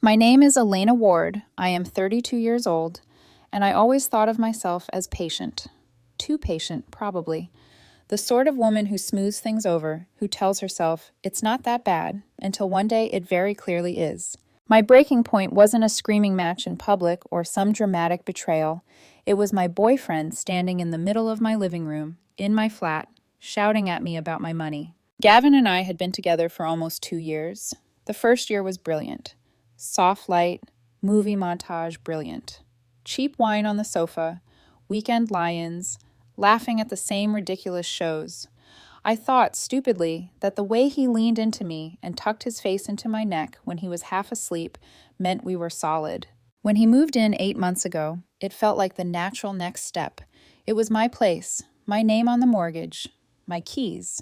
My name is Elena Ward. I am 32 years old, and I always thought of myself as patient. Too patient, probably. The sort of woman who smooths things over, who tells herself, it's not that bad, until one day it very clearly is. My breaking point wasn't a screaming match in public or some dramatic betrayal. It was my boyfriend standing in the middle of my living room, in my flat, shouting at me about my money. Gavin and I had been together for almost 2 years. The first year was brilliant. Soft light, movie montage, brilliant. Cheap wine on the sofa, weekend lie-ins, laughing at the same ridiculous shows. I thought, stupidly, that the way he leaned into me and tucked his face into my neck when he was half asleep meant we were solid. When he moved in 8 months ago, it felt like the natural next step. It was my place, my name on the mortgage, my keys.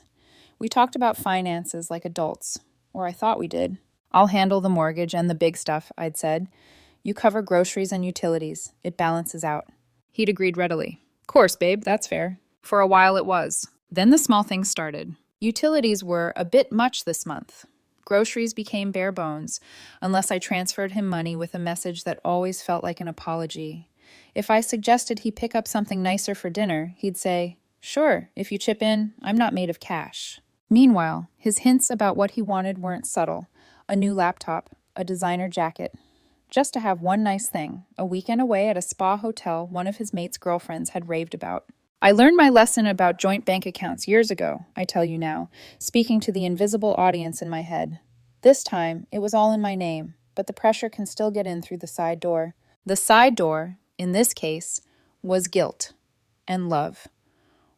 We talked about finances like adults, or I thought we did. I'll handle the mortgage and the big stuff, I'd said. You cover groceries and utilities. It balances out. He'd agreed readily. Course, babe, that's fair. For a while it was. Then the small things started. Utilities were a bit much this month. Groceries became bare bones, unless I transferred him money with a message that always felt like an apology. If I suggested he pick up something nicer for dinner, he'd say, sure, if you chip in, I'm not made of cash. Meanwhile, his hints about what he wanted weren't subtle. A new laptop, a designer jacket. Just to have one nice thing, a weekend away at a spa hotel one of his mate's girlfriends had raved about. I learned my lesson about joint bank accounts years ago, I tell you now, speaking to the invisible audience in my head. This time, it was all in my name, but the pressure can still get in through the side door. The side door, in this case, was guilt and love,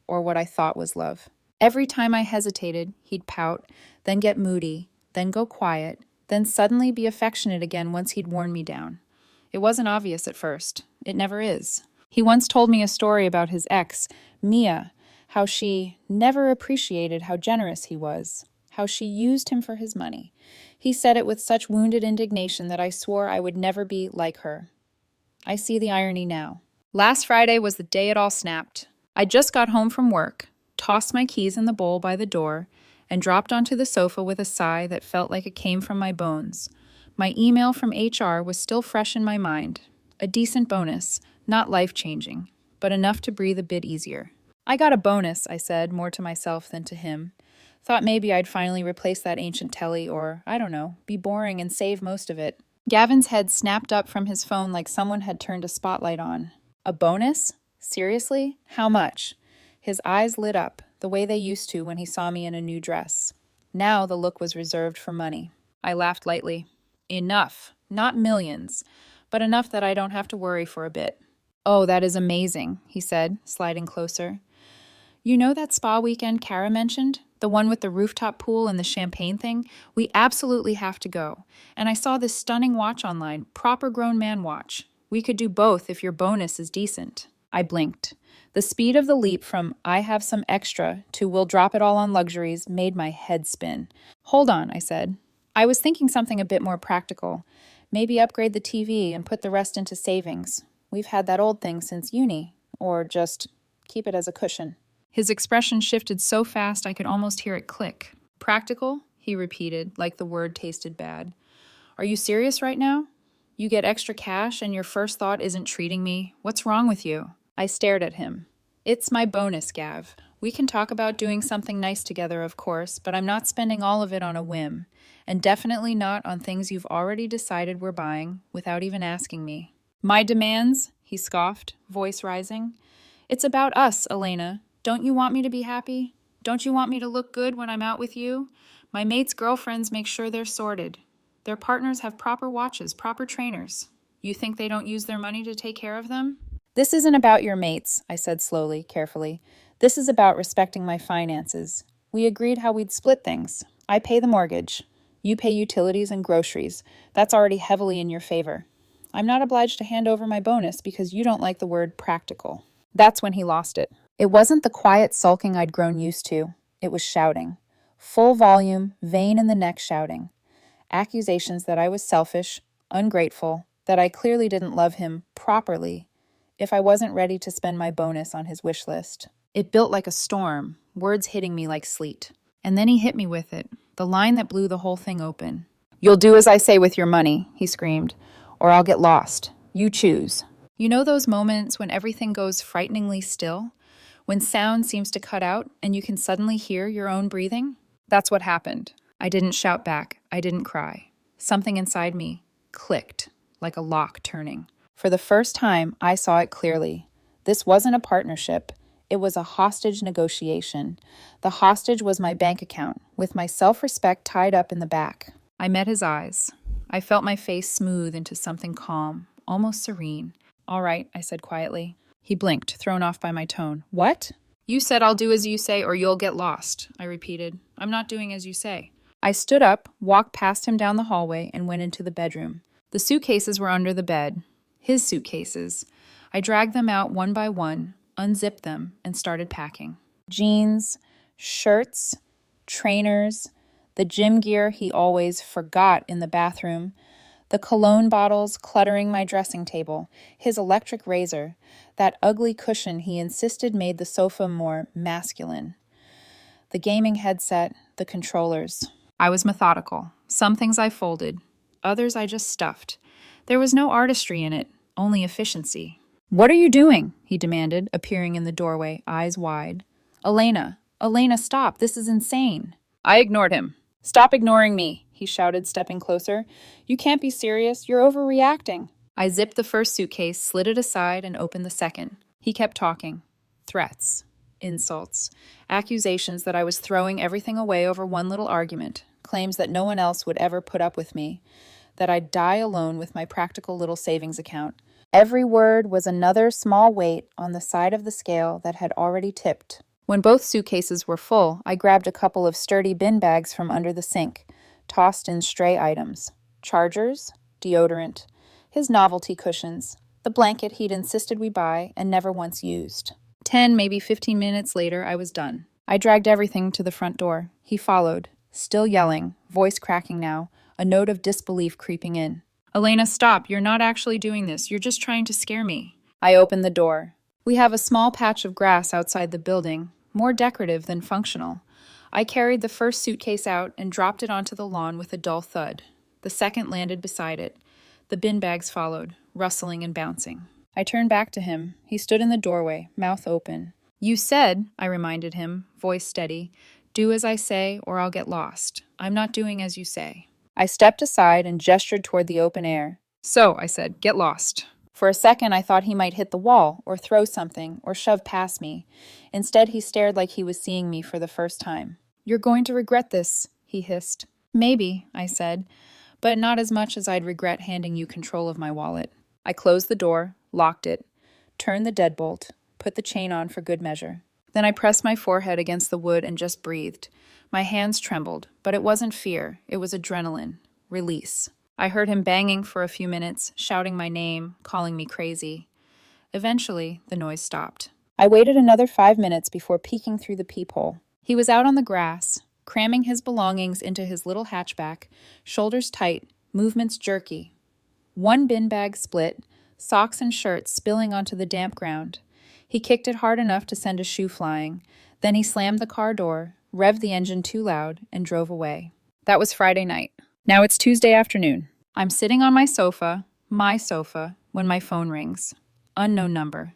or what I thought was love. Every time I hesitated, he'd pout, then get moody, then go quiet, then suddenly be affectionate again once he'd worn me down. It wasn't obvious at first. It never is. He once told me a story about his ex, Mia, how she never appreciated how generous he was, how she used him for his money. He said it with such wounded indignation that I swore I would never be like her. I see the irony now. Last Friday was the day it all snapped. I just got home from work, tossed my keys in the bowl by the door, and dropped onto the sofa with a sigh that felt like it came from my bones. My email from HR was still fresh in my mind. A decent bonus, not life-changing, but enough to breathe a bit easier. I got a bonus, I said, more to myself than to him. Thought maybe I'd finally replace that ancient telly or, I don't know, be boring and save most of it. Gavin's head snapped up from his phone like someone had turned a spotlight on. A bonus? Seriously? How much? His eyes lit up, the way they used to when he saw me in a new dress. Now the look was reserved for money. I laughed lightly. Enough. Not millions, but enough that I don't have to worry for a bit. Oh, that is amazing, he said, sliding closer. You know that spa weekend Kara mentioned? The one with the rooftop pool and the champagne thing? We absolutely have to go. And I saw this stunning watch online, proper grown man watch. We could do both if your bonus is decent. I blinked. The speed of the leap from I have some extra to we'll drop it all on luxuries made my head spin. Hold on, I said. I was thinking something a bit more practical. Maybe upgrade the TV and put the rest into savings. We've had that old thing since uni. Or just keep it as a cushion. His expression shifted so fast I could almost hear it click. Practical? He repeated, like the word tasted bad. Are you serious right now? You get extra cash and your first thought isn't treating me? What's wrong with you? I stared at him. It's my bonus, Gav. We can talk about doing something nice together, of course, but I'm not spending all of it on a whim. And definitely not on things you've already decided we're buying without even asking me. My demands? He scoffed, voice rising. It's about us, Elena. Don't you want me to be happy? Don't you want me to look good when I'm out with you? My mates' girlfriends make sure they're sorted. Their partners have proper watches, proper trainers. You think they don't use their money to take care of them? This isn't about your mates, I said slowly, carefully. This is about respecting my finances. We agreed how we'd split things. I pay the mortgage. You pay utilities and groceries. That's already heavily in your favor. I'm not obliged to hand over my bonus because you don't like the word practical. That's when he lost it. It wasn't the quiet sulking I'd grown used to. It was shouting. Full volume, vein in the neck shouting. Accusations that I was selfish, ungrateful, that I clearly didn't love him properly if I wasn't ready to spend my bonus on his wish list. It built like a storm, words hitting me like sleet. And then he hit me with it, the line that blew the whole thing open. "You'll do as I say with your money," he screamed, "or I'll get lost. You choose." You know those moments when everything goes frighteningly still? When sound seems to cut out and you can suddenly hear your own breathing? That's what happened. I didn't shout back. I didn't cry. Something inside me clicked, like a lock turning. For the first time, I saw it clearly. This wasn't a partnership. It was a hostage negotiation. The hostage was my bank account, with my self-respect tied up in the back. I met his eyes. I felt my face smooth into something calm, almost serene. "All right," I said quietly. He blinked, thrown off by my tone. "What?" "You said I'll do as you say or you'll get lost," I repeated. "I'm not doing as you say." I stood up, walked past him down the hallway, and went into the bedroom. The suitcases were under the bed. His suitcases. I dragged them out one by one, unzipped them, and started packing. Jeans, shirts, trainers, the gym gear he always forgot in the bathroom, the cologne bottles cluttering my dressing table, his electric razor, that ugly cushion he insisted made the sofa more masculine, the gaming headset, the controllers. I was methodical. Some things I folded, others I just stuffed. There was no artistry in it, only efficiency. "What are you doing?" he demanded, appearing in the doorway, eyes wide. Elena, stop. This is insane." I ignored him. "Stop ignoring me," he shouted, stepping closer. "You can't be serious. You're overreacting." I zipped the first suitcase, slid it aside, and opened the second. He kept talking. Threats, insults, accusations that I was throwing everything away over one little argument, claims that no one else would ever put up with me, that I'd die alone with my practical little savings account. Every word was another small weight on the side of the scale that had already tipped. When both suitcases were full, I grabbed a couple of sturdy bin bags from under the sink, tossed in stray items. Chargers, deodorant, his novelty cushions, the blanket he'd insisted we buy and never once used. 10, maybe 15 minutes later, I was done. I dragged everything to the front door. He followed, still yelling, voice cracking now, a note of disbelief creeping in. "Elena, stop. You're not actually doing this. You're just trying to scare me." I opened the door. We have a small patch of grass outside the building, more decorative than functional. I carried the first suitcase out and dropped it onto the lawn with a dull thud. The second landed beside it. The bin bags followed, rustling and bouncing. I turned back to him. He stood in the doorway, mouth open. "You said," I reminded him, voice steady, "do as I say or I'll get lost. I'm not doing as you say." I stepped aside and gestured toward the open air. "So," I said, "get lost." For a second, I thought he might hit the wall, or throw something, or shove past me. Instead, he stared like he was seeing me for the first time. "You're going to regret this," he hissed. "Maybe," I said, "but not as much as I'd regret handing you control of my wallet." I closed the door, locked it, turned the deadbolt, put the chain on for good measure. Then I pressed my forehead against the wood and just breathed. My hands trembled, but it wasn't fear, it was adrenaline, release. I heard him banging for a few minutes, shouting my name, calling me crazy. Eventually, the noise stopped. I waited another 5 minutes before peeking through the peephole. He was out on the grass, cramming his belongings into his little hatchback, shoulders tight, movements jerky. One bin bag split, socks and shirts spilling onto the damp ground. He kicked it hard enough to send a shoe flying. Then he slammed the car door, revved the engine too loud, and drove away. That was Friday night. Now it's Tuesday afternoon. I'm sitting on my sofa, when my phone rings. Unknown number.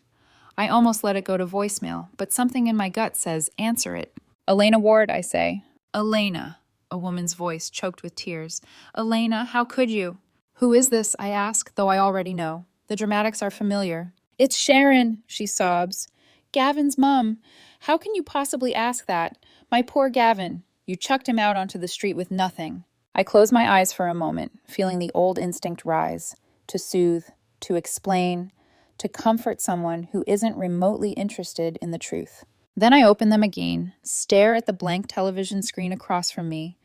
I almost let it go to voicemail, but something in my gut says, answer it. "Elena Ward," I say. "Elena," a woman's voice choked with tears. "Elena, how could you?" "Who is this?" I ask, though I already know. The dramatics are familiar. "It's Sharon," she sobs. "Gavin's mom. How can you possibly ask that? My poor Gavin. You chucked him out onto the street with nothing." I close my eyes for a moment, feeling the old instinct rise, to soothe, to explain, to comfort someone who isn't remotely interested in the truth. Then I open them again, stare at the blank television screen across from me,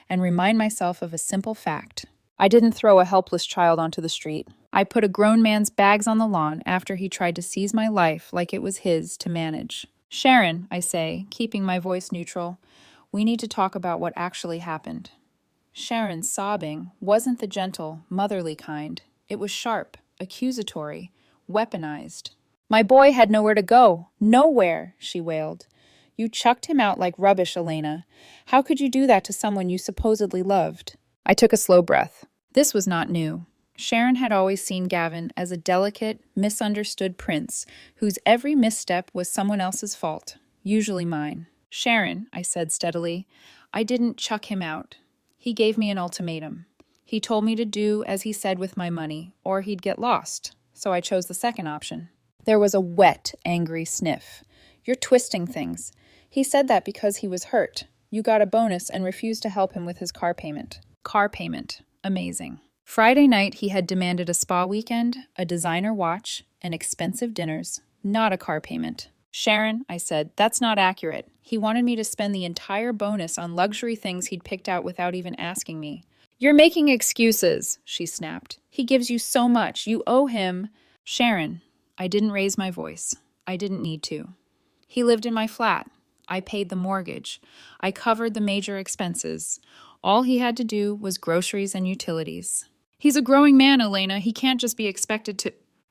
and remind myself of a simple fact. I didn't throw a helpless child onto the street. I put a grown man's bags on the lawn after he tried to seize my life like it was his to manage. "Sharon," I say, keeping my voice neutral, "we need to talk about what actually happened." Sharon's sobbing wasn't the gentle, motherly kind. It was sharp, accusatory, weaponized. "My boy had nowhere to go. Nowhere," she wailed. "You chucked him out like rubbish, Elena. How could you do that to someone you supposedly loved?" I took a slow breath. This was not new. Sharon had always seen Gavin as a delicate, misunderstood prince whose every misstep was someone else's fault, usually mine. Sharon, I said steadily, I didn't chuck him out. He gave me an ultimatum. He told me to do as he said with my money, or he'd get lost, so I chose the second option. There was a wet, angry sniff. You're twisting things. He said that because he was hurt. You got a bonus and refused to help him with his car payment. Car payment. Amazing. Friday night, he had demanded a spa weekend, a designer watch, and expensive dinners, not a car payment. Sharon, I said, that's not accurate. He wanted me to spend the entire bonus on luxury things he'd picked out without even asking me. You're making excuses, she snapped. He gives you so much. You owe him. Sharon, I didn't raise my voice. I didn't need to. He lived in my flat. I paid the mortgage. I covered the major expenses. All he had to do was groceries and utilities. He's a growing man, Elena. He can't just be expected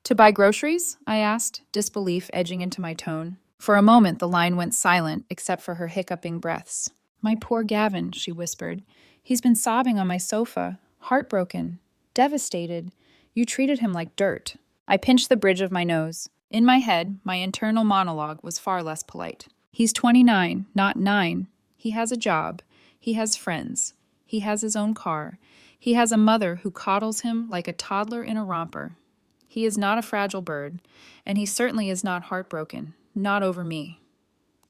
to buy groceries? I asked, disbelief edging into my tone. For a moment, the line went silent, except for her hiccuping breaths. My poor Gavin, she whispered. He's been sobbing on my sofa, heartbroken, devastated. You treated him like dirt. I pinched the bridge of my nose. In my head, my internal monologue was far less polite. He's 29, not 9. He has a job. He has friends. He has his own car. He has a mother who coddles him like a toddler in a romper. He is not a fragile bird, and he certainly is not heartbroken. Not over me.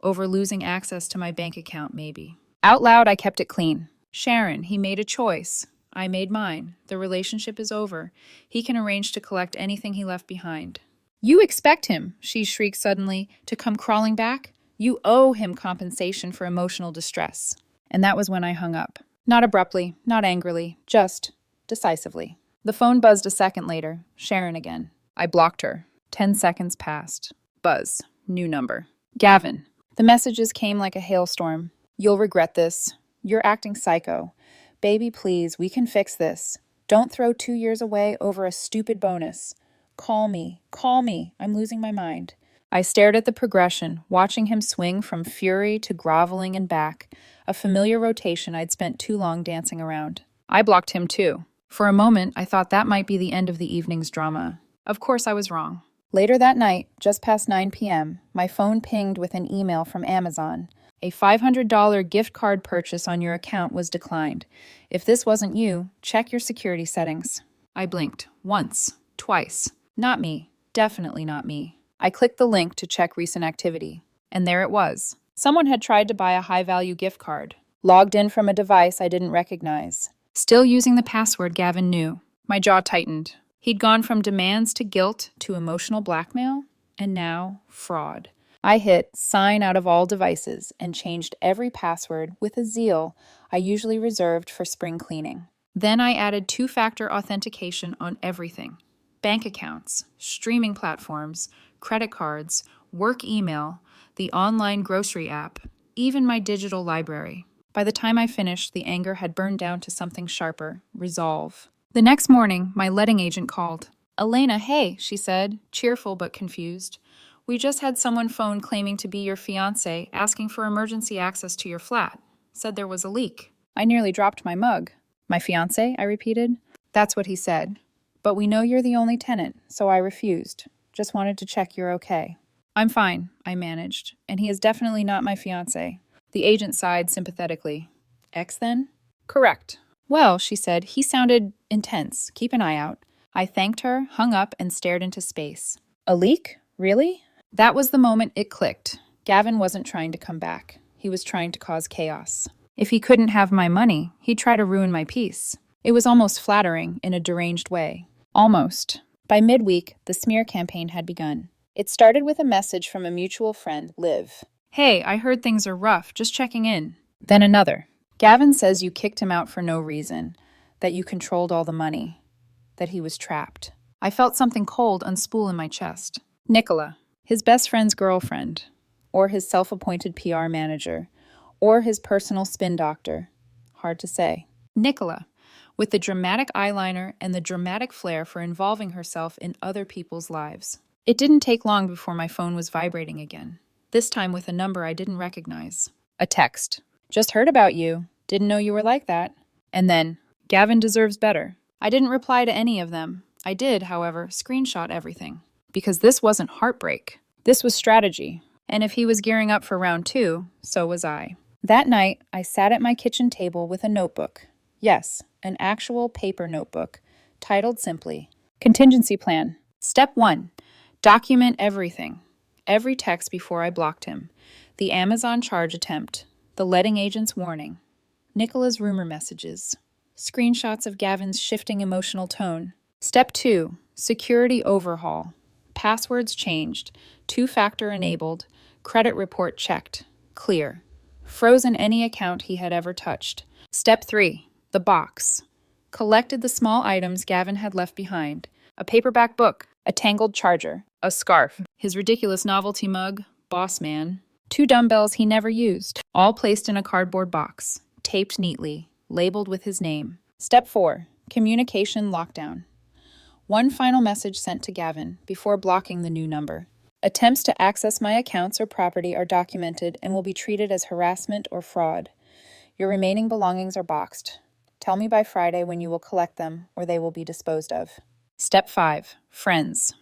Over losing access to my bank account, maybe. Out loud, I kept it clean. Sharon, he made a choice. I made mine. The relationship is over. He can arrange to collect anything he left behind. You expect him, she shrieked suddenly, to come crawling back? You owe him compensation for emotional distress. And that was when I hung up. Not abruptly, not angrily, just decisively. The phone buzzed a second later. Sharon again. I blocked her. 10 seconds passed. Buzz. New number. Gavin. The messages came like a hailstorm. You'll regret this. You're acting psycho. Baby, please, we can fix this. Don't throw 2 years away over a stupid bonus. Call me. Call me. I'm losing my mind. I stared at the progression, watching him swing from fury to groveling and back, a familiar rotation I'd spent too long dancing around. I blocked him too. For a moment, I thought that might be the end of the evening's drama. Of course I was wrong. Later that night, just past 9 p.m., my phone pinged with an email from Amazon. A $500 gift card purchase on your account was declined. If this wasn't you, check your security settings. I blinked. Once. Twice. Not me. Definitely not me. I clicked the link to check recent activity. And there it was. Someone had tried to buy a high-value gift card. Logged in from a device I didn't recognize. Still using the password Gavin knew. My jaw tightened. He'd gone from demands to guilt to emotional blackmail, and now fraud. I hit sign out of all devices and changed every password with a zeal I usually reserved for spring cleaning. Then I added two-factor authentication on everything. Bank accounts, streaming platforms, credit cards, work email, the online grocery app, even my digital library. By the time I finished, the anger had burned down to something sharper, resolve. The next morning, my letting agent called. Elena, hey, she said, cheerful but confused. We just had someone phone claiming to be your fiancé, asking for emergency access to your flat. Said there was a leak. I nearly dropped my mug. My fiancé, I repeated. That's what he said. But we know you're the only tenant, so I refused. Just wanted to check you're okay. I'm fine, I managed, and he is definitely not my fiancé. The agent sighed sympathetically. Ex, then? Correct. Well, she said, he sounded intense. Keep an eye out. I thanked her, hung up, and stared into space. A leak? Really? That was the moment it clicked. Gavin wasn't trying to come back. He was trying to cause chaos. If he couldn't have my money, he'd try to ruin my peace. It was almost flattering in a deranged way. Almost. By midweek, the smear campaign had begun. It started with a message from a mutual friend, Liv. Hey, I heard things are rough, just checking in. Then another. Gavin says you kicked him out for no reason, that you controlled all the money, that he was trapped. I felt something cold unspool in my chest. Nicola, his best friend's girlfriend, or his self-appointed PR manager, or his personal spin doctor. Hard to say. Nicola, with the dramatic eyeliner and the dramatic flair for involving herself in other people's lives. It didn't take long before my phone was vibrating again, this time with a number I didn't recognize. A text. Just heard about you. Didn't know you were like that. And then, Gavin deserves better. I didn't reply to any of them. I did, however, screenshot everything. Because this wasn't heartbreak. This was strategy. And if he was gearing up for round 2, so was I. That night, I sat at my kitchen table with a notebook. Yes, an actual paper notebook, titled simply, Contingency Plan. Step 1. Document everything. Every text before I blocked him. The Amazon charge attempt. The letting agent's warning. Nicola's rumor messages. Screenshots of Gavin's shifting emotional tone. Step 2. Security overhaul. Passwords changed. 2-factor enabled. Credit report checked. Clear. Frozen any account he had ever touched. Step 3. The box. Collected the small items Gavin had left behind. A paperback book. A tangled charger. A scarf. His ridiculous novelty mug. Boss man. 2 dumbbells he never used. All placed in a cardboard box. Taped neatly. Labeled with his name. Step 4. Communication lockdown. One final message sent to Gavin before blocking the new number. Attempts to access my accounts or property are documented and will be treated as harassment or fraud. Your remaining belongings are boxed. Tell me by Friday when you will collect them or they will be disposed of. Step 5. Friends.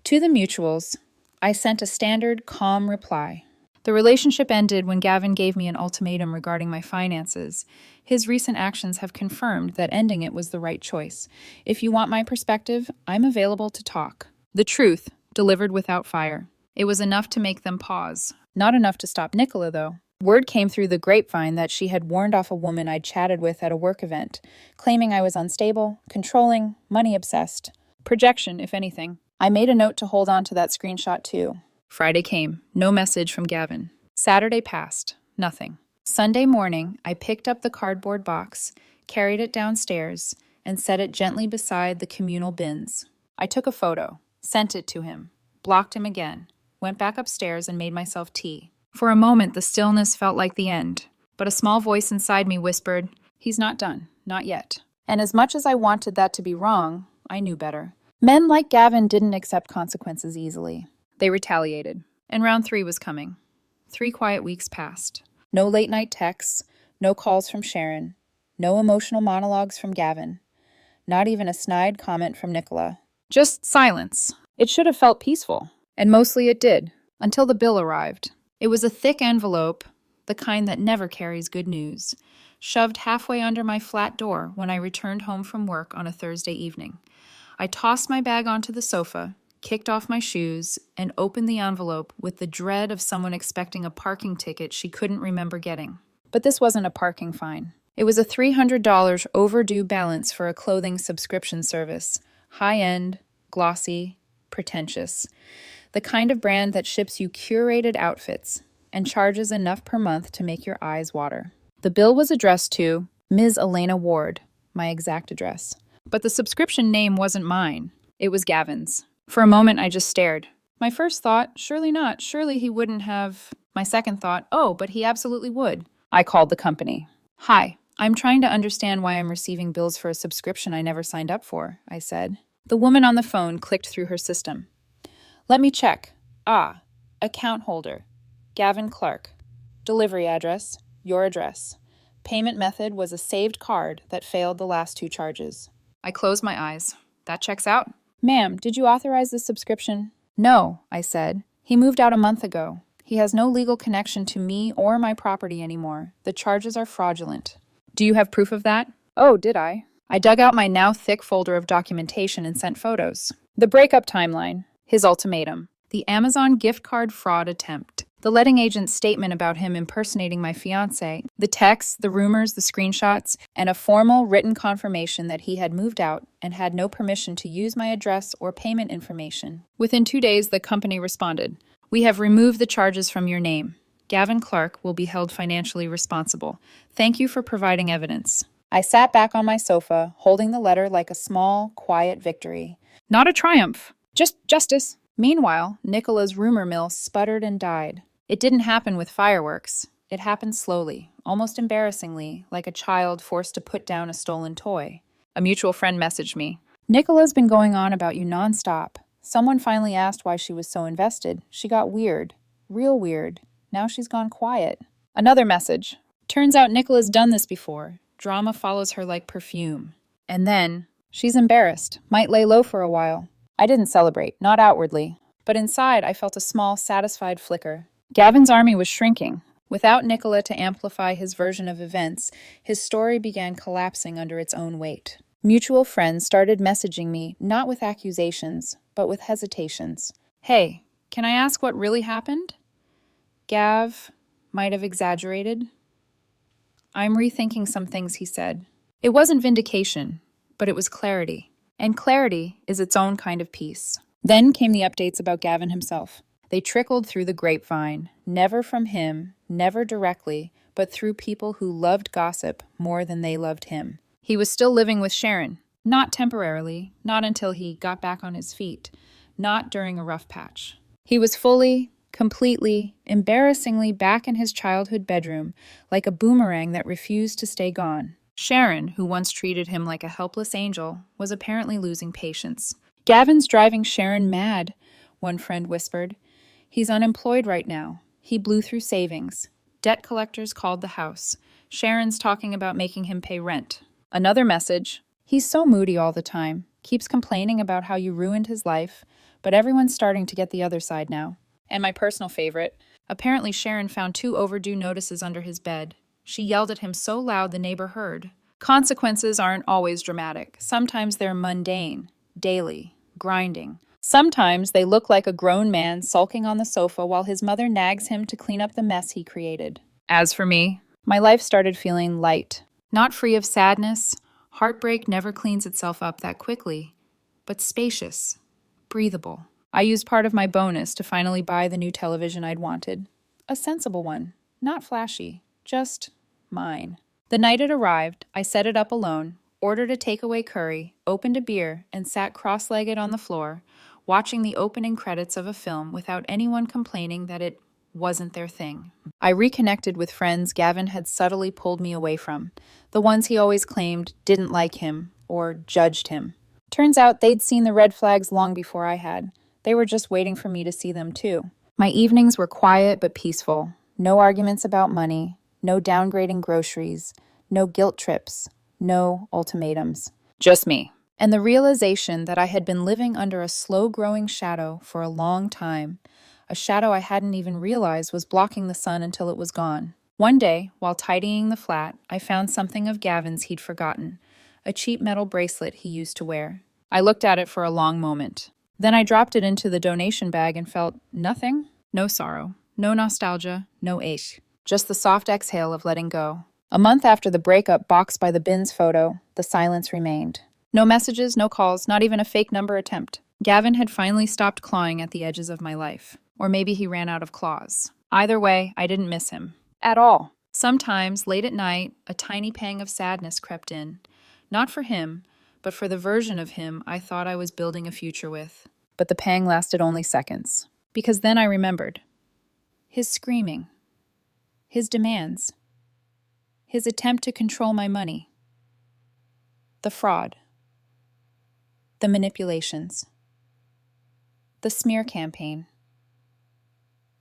To the mutuals, I sent a standard, calm reply. The relationship ended when Gavin gave me an ultimatum regarding my finances. His recent actions have confirmed that ending it was the right choice. If you want my perspective, I'm available to talk. The truth, delivered without fire. It was enough to make them pause. Not enough to stop Nicola, though. Word came through the grapevine that she had warned off a woman I'd chatted with at a work event, claiming I was unstable, controlling, money-obsessed. Projection, if anything. I made a note to hold on to that screenshot, too. Friday came. No message from Gavin. Saturday passed. Nothing. Sunday morning, I picked up the cardboard box, carried it downstairs, and set it gently beside the communal bins. I took a photo, sent it to him, blocked him again, went back upstairs and made myself tea. For a moment, the stillness felt like the end, but a small voice inside me whispered, "He's not done. Not yet." And as much as I wanted that to be wrong, I knew better. Men like Gavin didn't accept consequences easily. They retaliated, and round 3 was coming. 3 quiet weeks passed. No late-night texts, no calls from Sharon, no emotional monologues from Gavin, not even a snide comment from Nicola. Just silence. It should have felt peaceful, and mostly it did, until the bill arrived. It was a thick envelope, the kind that never carries good news, shoved halfway under my flat door when I returned home from work on a Thursday evening. I tossed my bag onto the sofa, kicked off my shoes, and opened the envelope with the dread of someone expecting a parking ticket she couldn't remember getting. But this wasn't a parking fine. It was a $300 overdue balance for a clothing subscription service. High-end, glossy, pretentious. The kind of brand that ships you curated outfits and charges enough per month to make your eyes water. The bill was addressed to Ms. Elena Ward, my exact address. But the subscription name wasn't mine. It was Gavin's. For a moment, I just stared. My first thought, surely not. Surely he wouldn't have. My second thought, oh, but he absolutely would. I called the company. Hi, I'm trying to understand why I'm receiving bills for a subscription I never signed up for, I said. The woman on the phone clicked through her system. Let me check. Account holder. Gavin Clark. Delivery address. Your address. Payment method was a saved card that failed the last 2 charges. I closed my eyes. That checks out. Ma'am, did you authorize this subscription? No, I said. He moved out a month ago. He has no legal connection to me or my property anymore. The charges are fraudulent. Do you have proof of that? Oh, did I? I dug out my now thick folder of documentation and sent photos. The breakup timeline. His ultimatum. The Amazon gift card fraud attempt. The letting agent's statement about him impersonating my fiancé. The texts, the rumors, the screenshots, and a formal written confirmation that he had moved out and had no permission to use my address or payment information. Within 2 days, the company responded. We have removed the charges from your name. Gavin Clark will be held financially responsible. Thank you for providing evidence. I sat back on my sofa, holding the letter like a small, quiet victory. Not a triumph. Just justice. Meanwhile, Nicola's rumor mill sputtered and died. It didn't happen with fireworks. It happened slowly, almost embarrassingly, like a child forced to put down a stolen toy. A mutual friend messaged me. Nicola's been going on about you nonstop. Someone finally asked why she was so invested. She got weird. Real weird. Now she's gone quiet. Another message. Turns out Nicola's done this before. Drama follows her like perfume. And then, she's embarrassed, might lay low for a while. I didn't celebrate, not outwardly. But inside, I felt a small, satisfied flicker. Gavin's army was shrinking. Without Nicola to amplify his version of events, his story began collapsing under its own weight. Mutual friends started messaging me, not with accusations, but with hesitations. Hey, can I ask what really happened? Gav might have exaggerated. I'm rethinking some things he said. It wasn't vindication, but it was clarity. And clarity is its own kind of peace. Then came the updates about Gavin himself. They trickled through the grapevine, never from him, never directly, but through people who loved gossip more than they loved him. He was still living with Sharon, not temporarily, not until he got back on his feet, not during a rough patch. He was fully, completely, embarrassingly back in his childhood bedroom, like a boomerang that refused to stay gone. Sharon, who once treated him like a helpless angel, was apparently losing patience. Gavin's driving Sharon mad, one friend whispered. He's unemployed right now. He blew through savings. Debt collectors called the house. Sharon's talking about making him pay rent. Another message. He's so moody all the time. Keeps complaining about how you ruined his life, but everyone's starting to get the other side now. And my personal favorite. Apparently Sharon found 2 overdue notices under his bed. She yelled at him so loud the neighbor heard. Consequences aren't always dramatic. Sometimes they're mundane, daily, grinding. Sometimes they look like a grown man sulking on the sofa while his mother nags him to clean up the mess he created. As for me, my life started feeling light. Not free of sadness. Heartbreak never cleans itself up that quickly, but spacious, breathable. I used part of my bonus to finally buy the new television I'd wanted. A sensible one, not flashy, just mine. The night it arrived, I set it up alone, ordered a takeaway curry, opened a beer, and sat cross-legged on the floor, watching the opening credits of a film without anyone complaining that it wasn't their thing. I reconnected with friends Gavin had subtly pulled me away from, the ones he always claimed didn't like him or judged him. Turns out they'd seen the red flags long before I had. They were just waiting for me to see them too. My evenings were quiet but peaceful. No arguments about money, no downgrading groceries, no guilt trips, no ultimatums. Just me. And the realization that I had been living under a slow-growing shadow for a long time, a shadow I hadn't even realized was blocking the sun until it was gone. One day, while tidying the flat, I found something of Gavin's he'd forgotten, a cheap metal bracelet he used to wear. I looked at it for a long moment. Then I dropped it into the donation bag and felt nothing. No sorrow, no nostalgia, no ache. Just the soft exhale of letting go. A month after the breakup boxed by the bins photo, the silence remained. No messages, no calls, not even a fake number attempt. Gavin had finally stopped clawing at the edges of my life. Or maybe he ran out of claws. Either way, I didn't miss him. At all. Sometimes, late at night, a tiny pang of sadness crept in. Not for him, but for the version of him I thought I was building a future with. But the pang lasted only seconds. Because then I remembered. His screaming. His demands. His attempt to control my money. The fraud. The manipulations. The smear campaign.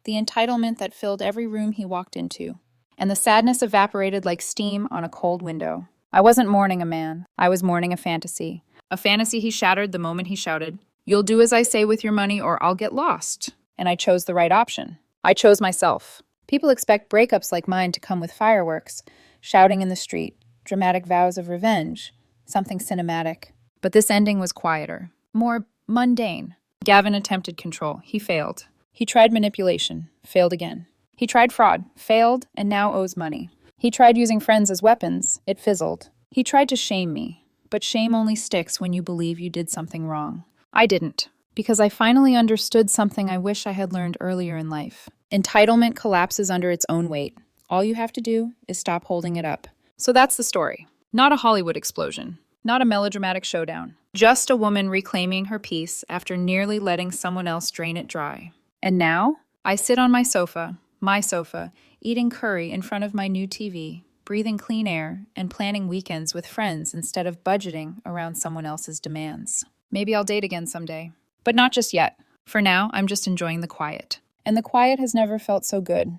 The entitlement that filled every room he walked into. And the sadness evaporated like steam on a cold window. I wasn't mourning a man. I was mourning a fantasy. A fantasy he shattered the moment he shouted, "You'll do as I say with your money or I'll get lost." And I chose the right option. I chose myself. People expect breakups like mine to come with fireworks, shouting in the street, dramatic vows of revenge, something cinematic. But this ending was quieter, more mundane. Gavin attempted control. He failed. He tried manipulation. Failed again. He tried fraud. Failed, and now owes money. He tried using friends as weapons. It fizzled. He tried to shame me. But shame only sticks when you believe you did something wrong. I didn't, because I finally understood something I wish I had learned earlier in life. Entitlement collapses under its own weight. All you have to do is stop holding it up. So that's the story. Not a Hollywood explosion. Not a melodramatic showdown. Just a woman reclaiming her peace after nearly letting someone else drain it dry. And now, I sit on my sofa, eating curry in front of my new TV, breathing clean air, and planning weekends with friends instead of budgeting around someone else's demands. Maybe I'll date again someday. But not just yet. For now, I'm just enjoying the quiet. And the quiet has never felt so good.